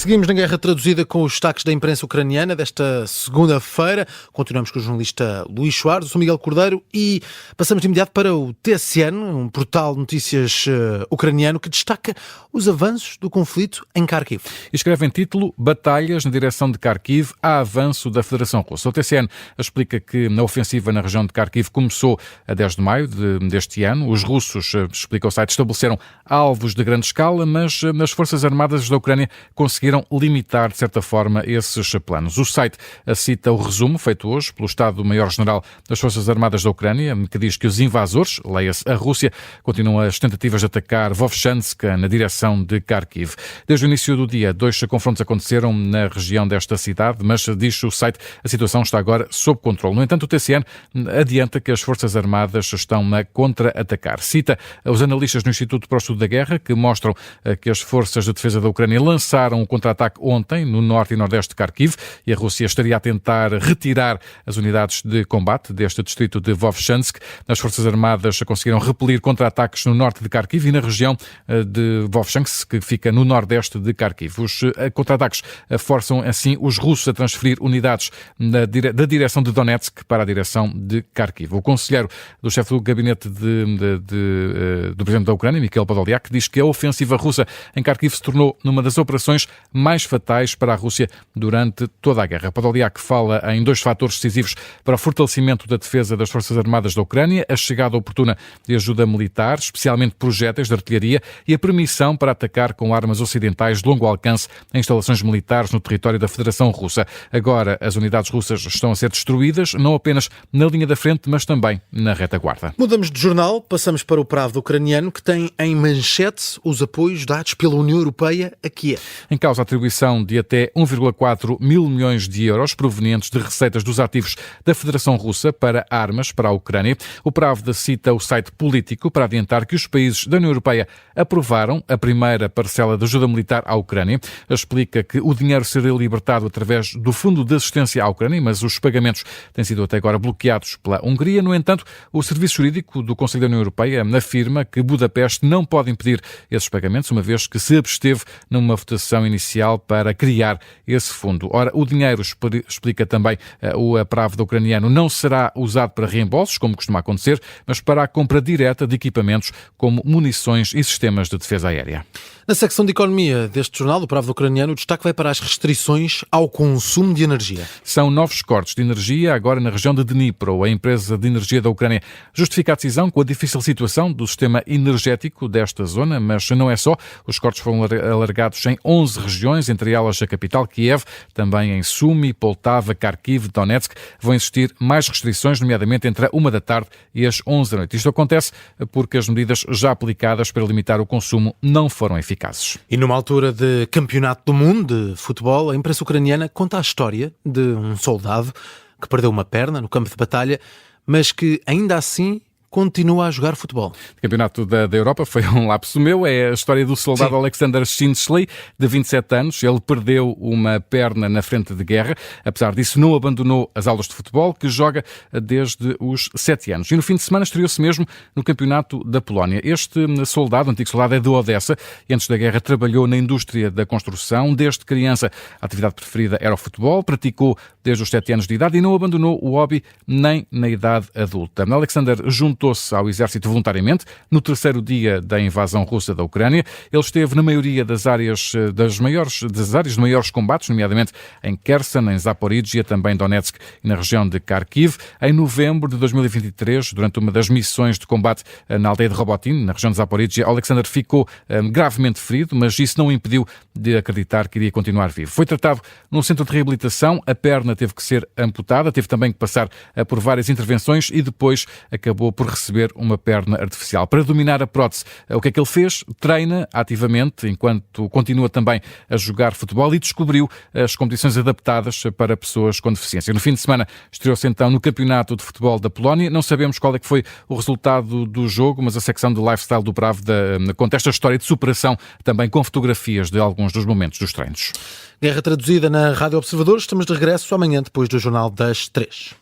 Seguimos na Guerra Traduzida com os destaques da imprensa ucraniana desta segunda-feira. Continuamos com o jornalista Luís Soares, eu sou Miguel Cordeiro e passamos de imediato para o TSN, um portal de notícias ucraniano que destaca os avanços do conflito em Kharkiv. Escreve em título: Batalhas na direção de Kharkiv, há avanço da Federação Russa. O TSN explica que a ofensiva na região de Kharkiv começou a 10 de maio deste ano. Os russos, explica o site, estabeleceram alvos de grande escala, mas as Forças Armadas da Ucrânia conseguiram limitar, de certa forma, esses planos. O site cita o resumo feito hoje pelo Estado-Maior-General das Forças Armadas da Ucrânia, que diz que os invasores, leia-se a Rússia, continuam as tentativas de atacar Vovchansk na direção de Kharkiv. Desde o início do dia, 2 confrontos aconteceram na região desta cidade, mas, diz o site, a situação está agora sob controle. No entanto, o TSN adianta que as Forças Armadas estão a contra-atacar. Cita os analistas no Instituto para o Estudo da Guerra, que mostram que as forças de defesa da Ucrânia lançaram um contra-ataque ontem no norte e nordeste de Kharkiv e a Rússia estaria a tentar retirar as unidades de combate deste distrito de Vovchansk. As Forças Armadas conseguiram repelir contra-ataques no norte de Kharkiv e na região de Vovchansk, que fica no nordeste de Kharkiv. Os contra-ataques forçam assim os russos a transferir unidades da direção de Donetsk para a direção de Kharkiv. O conselheiro do chefe do gabinete do presidente da Ucrânia, Mikhail Podolyak, diz que a ofensiva russa em Kharkiv se tornou numa das operações mais fatais para a Rússia durante toda a guerra. Podolyak fala em 2 fatores decisivos para o fortalecimento da defesa das Forças Armadas da Ucrânia: a chegada oportuna de ajuda militar, especialmente projéteis de artilharia, e a permissão para atacar com armas ocidentais de longo alcance em instalações militares no território da Federação Russa. Agora, as unidades russas estão a ser destruídas, não apenas na linha da frente, mas também na retaguarda. Mudamos de jornal, passamos para o Pravda ucraniano, que tem em manchete os apoios dados pela União Europeia a Kiev. Em causa a atribuição de até 1,4 mil milhões de euros provenientes de receitas dos ativos da Federação Russa para armas para a Ucrânia. O Pravda cita o site político para adiantar que os países da União Europeia aprovaram a primeira parcela de ajuda militar à Ucrânia. Explica que o dinheiro seria libertado através do Fundo de Assistência à Ucrânia, mas os pagamentos têm sido até agora bloqueados pela Hungria. No entanto, o Serviço Jurídico do Conselho da União Europeia afirma que Budapeste não pode impedir esses pagamentos, uma vez que se absteve numa votação inicial para criar esse fundo. Ora, o dinheiro, explica também o Pravda ucraniano, não será usado para reembolsos, como costuma acontecer, mas para a compra direta de equipamentos como munições e sistemas de defesa aérea. Na secção de economia deste jornal, do Pravda ucraniano, o destaque vai para as restrições ao consumo de energia. São novos cortes de energia agora na região de Dnipro. A empresa de energia da Ucrânia justifica a decisão com a difícil situação do sistema energético desta zona, mas não é só. Os cortes foram alargados em 11 regiões, entre elas a capital, Kiev, também em Sumy, Poltava, Kharkiv, Donetsk. Vão existir mais restrições, nomeadamente entre a 1 da tarde e as 11 da noite. Isto acontece porque as medidas já aplicadas para limitar o consumo não foram eficazes. E numa altura de campeonato do mundo de futebol, a imprensa ucraniana conta a história de um soldado que perdeu uma perna no campo de batalha, mas que ainda assim continua a jogar futebol. O campeonato da Europa foi um lapso meu. É a história do soldado Alexander Shinsley, de 27 anos. Ele perdeu uma perna na frente de guerra. Apesar disso, não abandonou as aulas de futebol, que joga desde os 7 anos. E no fim de semana estreou-se mesmo no campeonato da Polónia. Este soldado, antigo soldado, é de Odessa e antes da guerra trabalhou na indústria da construção. Desde criança, a atividade preferida era o futebol. Praticou desde os 7 anos de idade e não abandonou o hobby nem na idade adulta. Alexander juntou-se ao exército voluntariamente no 3º dia da invasão russa da Ucrânia. Ele esteve na maioria das áreas de maiores combates, nomeadamente em Kherson, em Zaporizhia, também em Donetsk e na região de Kharkiv. Em novembro de 2023, durante uma das missões de combate na aldeia de Robotin, na região de Zaporizhia, Alexander ficou gravemente ferido, mas isso não o impediu de acreditar que iria continuar vivo. Foi tratado num centro de reabilitação, a perna teve que ser amputada, teve também que passar por várias intervenções e depois acabou por receber uma perna artificial. Para dominar a prótese, o que é que ele fez? Treina ativamente, enquanto continua também a jogar futebol, e descobriu as competições adaptadas para pessoas com deficiência. No fim de semana estreou-se então no Campeonato de Futebol da Polónia. Não sabemos qual é que foi o resultado do jogo, mas a secção do Lifestyle do Pravda conta esta história de superação, também com fotografias de alguns dos momentos dos treinos. Guerra Traduzida na Rádio Observador. Estamos de regresso amanhã depois do Jornal das 3.